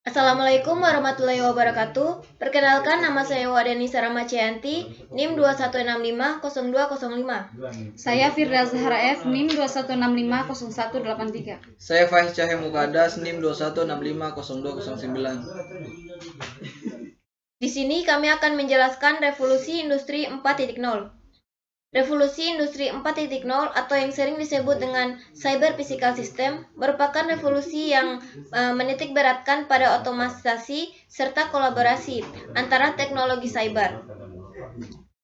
Assalamualaikum warahmatullahi wabarakatuh. Perkenalkan, nama saya Wadani Sarama Cianti, NIM 21650205. Saya Firda Zahra F, NIM 21650183. Saya Faiz Cahya Mukadas, NIM 21650209. Di sini kami akan menjelaskan revolusi industri 4.0. Revolusi industri 4.0 atau yang sering disebut dengan cyber physical system merupakan revolusi yang menitik beratkan pada otomatisasi serta kolaborasi antara teknologi cyber.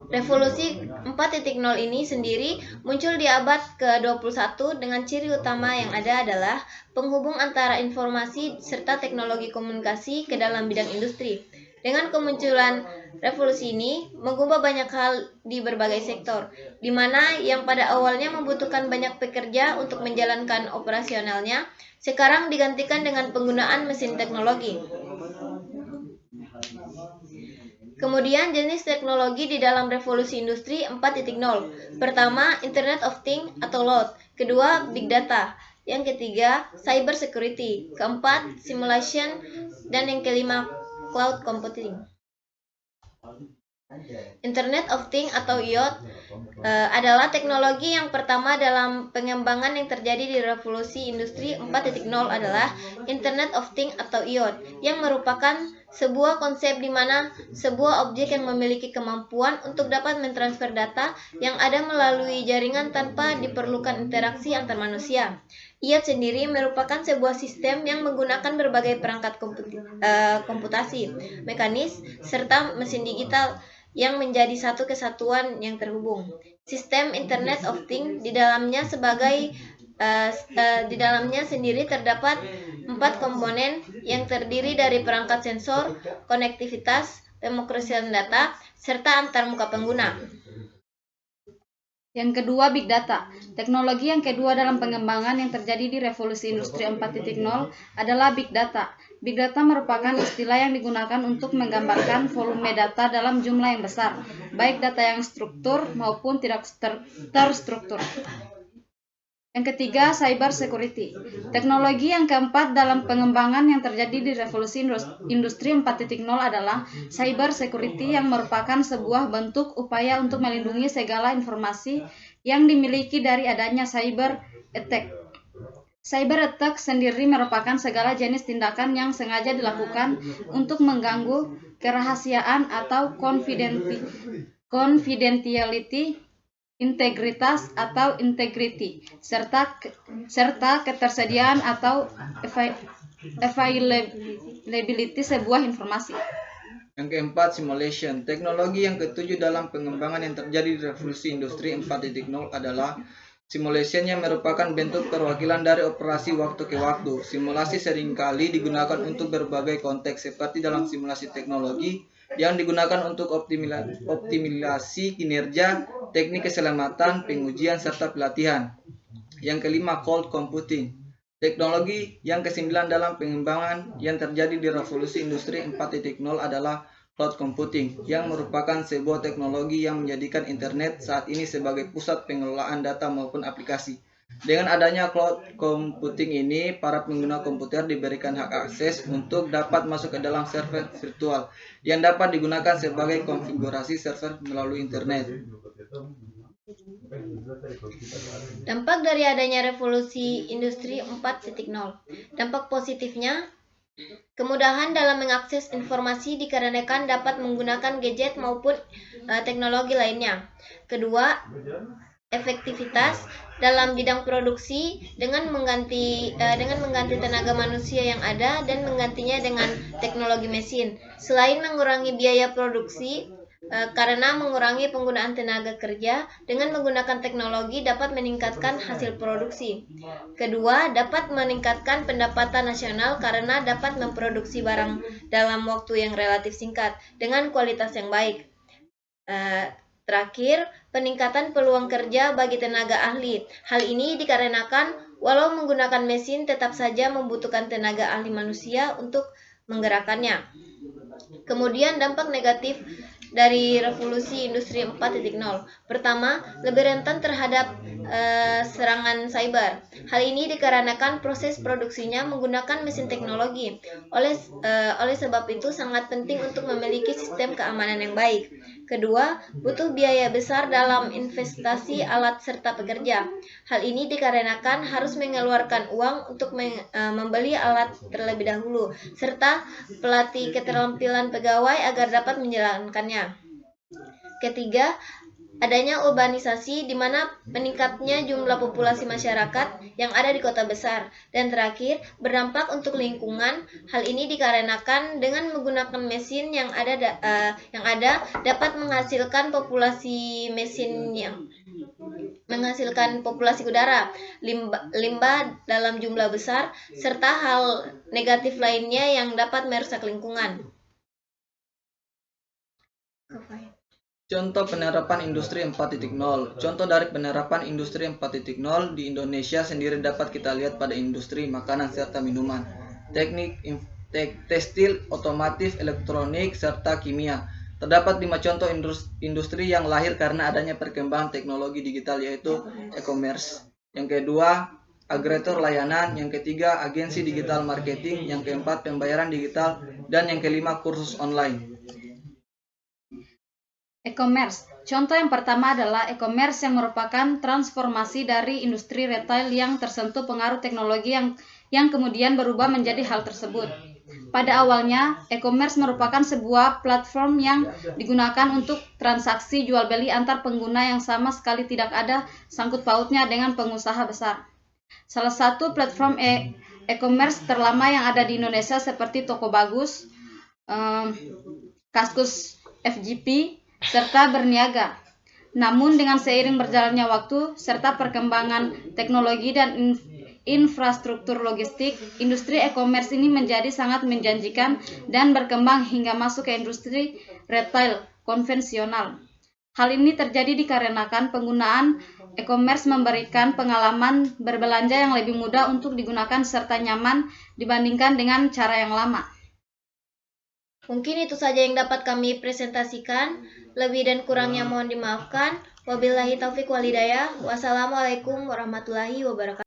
Revolusi 4.0 ini sendiri muncul di abad ke-21 dengan ciri utama yang ada adalah penghubung antara informasi serta teknologi komunikasi ke dalam bidang industri. Dengan kemunculan revolusi ini mengubah banyak hal di berbagai sektor, di mana yang pada awalnya membutuhkan banyak pekerja untuk menjalankan operasionalnya, sekarang digantikan dengan penggunaan mesin teknologi. Kemudian jenis teknologi di dalam revolusi industri 4.0. Pertama, Internet of Things atau LOT. Kedua, Big Data. Yang ketiga, Cyber Security. Keempat, Simulation. Dan yang kelima, Cloud Computing. Internet of Things atau IoT adalah teknologi yang pertama dalam pengembangan yang terjadi di revolusi industri 4.0 adalah Internet of Things atau IoT, yang merupakan sebuah konsep di mana sebuah objek yang memiliki kemampuan untuk dapat mentransfer data yang ada melalui jaringan tanpa diperlukan interaksi antar manusia. IoT sendiri merupakan sebuah sistem yang menggunakan berbagai perangkat komputasi, mekanis, serta mesin digital yang menjadi satu kesatuan yang terhubung. Sistem Internet of Things di dalamnya sendiri terdapat 4 komponen yang terdiri dari perangkat sensor, konektivitas, pemrosesan data, serta antarmuka pengguna. Yang kedua, Big Data. Teknologi yang kedua dalam pengembangan yang terjadi di revolusi industri 4.0 adalah Big Data. Big Data merupakan istilah yang digunakan untuk menggambarkan volume data dalam jumlah yang besar, baik data yang struktur maupun tidak terstruktur. Yang ketiga, Cyber Security. Teknologi yang keempat dalam pengembangan yang terjadi di revolusi industri 4.0 adalah Cyber Security, yang merupakan sebuah bentuk upaya untuk melindungi segala informasi yang dimiliki dari adanya cyber attack. Cyber attack sendiri merupakan segala jenis tindakan yang sengaja dilakukan untuk mengganggu kerahasiaan atau confidentiality, integritas atau integrity, serta ketersediaan atau availability sebuah informasi. Yang keempat, Simulation. Teknologi yang ketujuh dalam pengembangan yang terjadi di revolusi industri 4.0 adalah simulation, yang merupakan bentuk perwakilan dari operasi waktu ke waktu. Simulasi seringkali digunakan untuk berbagai konteks, seperti dalam simulasi teknologi yang digunakan untuk optimalisasi kinerja, teknik keselamatan, pengujian, serta pelatihan. Yang kelima, Cloud Computing. Teknologi yang kesembilan dalam pengembangan yang terjadi di revolusi industri 4.0 adalah Cloud Computing, yang merupakan sebuah teknologi yang menjadikan internet saat ini sebagai pusat pengelolaan data maupun aplikasi. Dengan adanya cloud computing ini, para pengguna komputer diberikan hak akses untuk dapat masuk ke dalam server virtual yang dapat digunakan sebagai konfigurasi server melalui internet. Dampak dari adanya revolusi industri 4.0. Dampak positifnya, kemudahan dalam mengakses informasi dikarenakan dapat menggunakan gadget maupun teknologi lainnya. Kedua, efektivitas dalam bidang produksi dengan mengganti tenaga manusia yang ada dan menggantinya dengan teknologi mesin. Selain mengurangi biaya produksi karena mengurangi penggunaan tenaga kerja, dengan menggunakan teknologi dapat meningkatkan hasil produksi. Kedua, dapat meningkatkan pendapatan nasional karena dapat memproduksi barang dalam waktu yang relatif singkat dengan kualitas yang baik. Terakhir, peningkatan peluang kerja bagi tenaga ahli. Hal ini dikarenakan walau menggunakan mesin tetap saja membutuhkan tenaga ahli manusia untuk menggerakkannya. Kemudian dampak negatif dari revolusi industri 4.0. Pertama, lebih rentan terhadap serangan cyber. Hal ini dikarenakan proses produksinya menggunakan mesin teknologi. Oleh sebab itu sangat penting untuk memiliki sistem keamanan yang baik. Kedua, butuh biaya besar dalam investasi alat serta pekerja. Hal ini dikarenakan harus mengeluarkan uang untuk membeli alat terlebih dahulu, serta pelatih keterampilan pegawai agar dapat menjalankannya. Ketiga, adanya urbanisasi di mana meningkatnya jumlah populasi masyarakat yang ada di kota besar. Dan terakhir, berdampak untuk lingkungan. Hal ini dikarenakan dengan menggunakan mesin yang ada dapat menghasilkan populasi udara, limbah dalam jumlah besar, serta hal negatif lainnya yang dapat merusak lingkungan. Contoh penerapan industri 4.0. Contoh dari penerapan industri 4.0 di Indonesia sendiri dapat kita lihat pada industri makanan serta minuman, teknik, tekstil, otomotif, elektronik, serta kimia. Terdapat 5 contoh industri yang lahir karena adanya perkembangan teknologi digital, yaitu e-commerce. Yang kedua, agregator layanan. Yang ketiga, agensi digital marketing. Yang keempat, pembayaran digital. Dan yang kelima, kursus online. E-commerce. Contoh yang pertama adalah e-commerce yang merupakan transformasi dari industri retail yang tersentuh pengaruh teknologi yang kemudian berubah menjadi hal tersebut. Pada awalnya, e-commerce merupakan sebuah platform yang digunakan untuk transaksi jual beli antar pengguna yang sama sekali tidak ada sangkut pautnya dengan pengusaha besar. Salah satu platform e-commerce terlama yang ada di Indonesia seperti Toko Bagus, Kaskus FGP, serta Berniaga. Namun dengan seiring berjalannya waktu serta perkembangan teknologi dan infrastruktur logistik, industri e-commerce ini menjadi sangat menjanjikan dan berkembang hingga masuk ke industri retail konvensional. Hal ini terjadi dikarenakan penggunaan e-commerce memberikan pengalaman berbelanja yang lebih mudah untuk digunakan serta nyaman dibandingkan dengan cara yang lama. Mungkin itu saja yang dapat kami presentasikan. Lebih dan kurangnya mohon dimaafkan. Wabillahi taufiq wal hidayah. Wassalamualaikum warahmatullahi wabarakatuh.